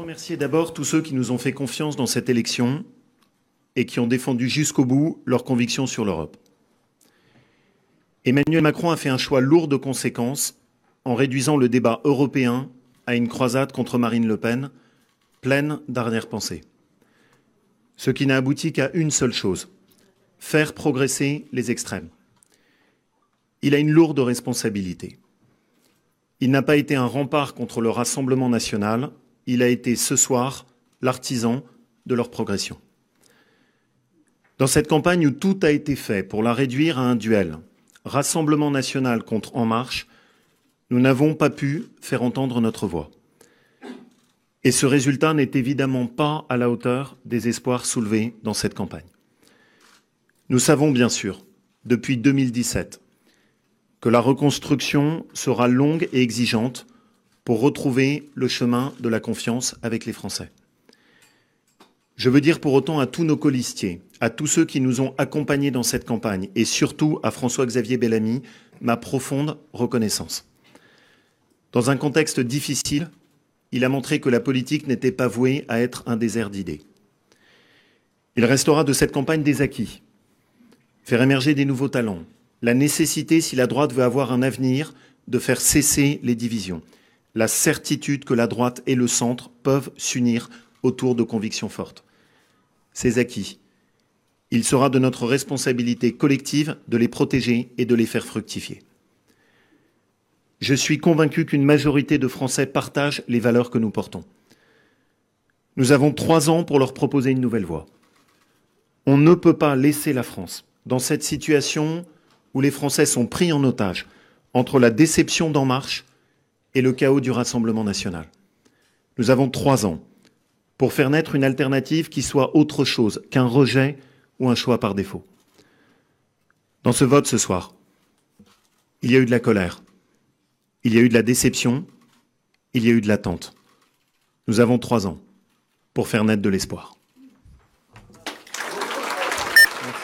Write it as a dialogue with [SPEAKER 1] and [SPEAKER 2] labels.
[SPEAKER 1] remercier d'abord tous ceux qui nous ont fait confiance dans cette élection et qui ont défendu jusqu'au bout leurs convictions sur l'Europe. Emmanuel Macron a fait un choix lourd de conséquences en réduisant le débat européen à une croisade contre Marine Le Pen, pleine d'arrière-pensées. Ce qui n'a abouti qu'à une seule chose, faire progresser les extrêmes. Il a une lourde responsabilité. Il n'a pas été un rempart contre le Rassemblement national, il a été ce soir l'artisan de leur progression. Dans cette campagne où tout a été fait pour la réduire à un duel, Rassemblement national contre En Marche, nous n'avons pas pu faire entendre notre voix. Et ce résultat n'est évidemment pas à la hauteur des espoirs soulevés dans cette campagne. Nous savons bien sûr, depuis 2017, que la reconstruction sera longue et exigeante pour retrouver le chemin de la confiance avec les Français. Je veux dire pour autant à tous nos colistiers, à tous ceux qui nous ont accompagnés dans cette campagne et surtout à François-Xavier Bellamy, ma profonde reconnaissance. Dans un contexte difficile, il a montré que la politique n'était pas vouée à être un désert d'idées. Il restera de cette campagne des acquis, faire émerger des nouveaux talents, la nécessité, si la droite veut avoir un avenir, de faire cesser les divisions, la certitude que la droite et le centre peuvent s'unir autour de convictions fortes. Ces acquis, il sera de notre responsabilité collective de les protéger et de les faire fructifier. Je suis convaincu qu'une majorité de Français partagent les valeurs que nous portons. Nous avons 3 ans pour leur proposer une nouvelle voie. On ne peut pas laisser la France dans cette situation où les Français sont pris en otage entre la déception d'En Marche et le chaos du Rassemblement national. Nous avons 3 ans pour faire naître une alternative qui soit autre chose qu'un rejet ou un choix par défaut. Dans ce vote ce soir, il y a eu de la colère, il y a eu de la déception, il y a eu de l'attente. Nous avons 3 ans pour faire naître de l'espoir.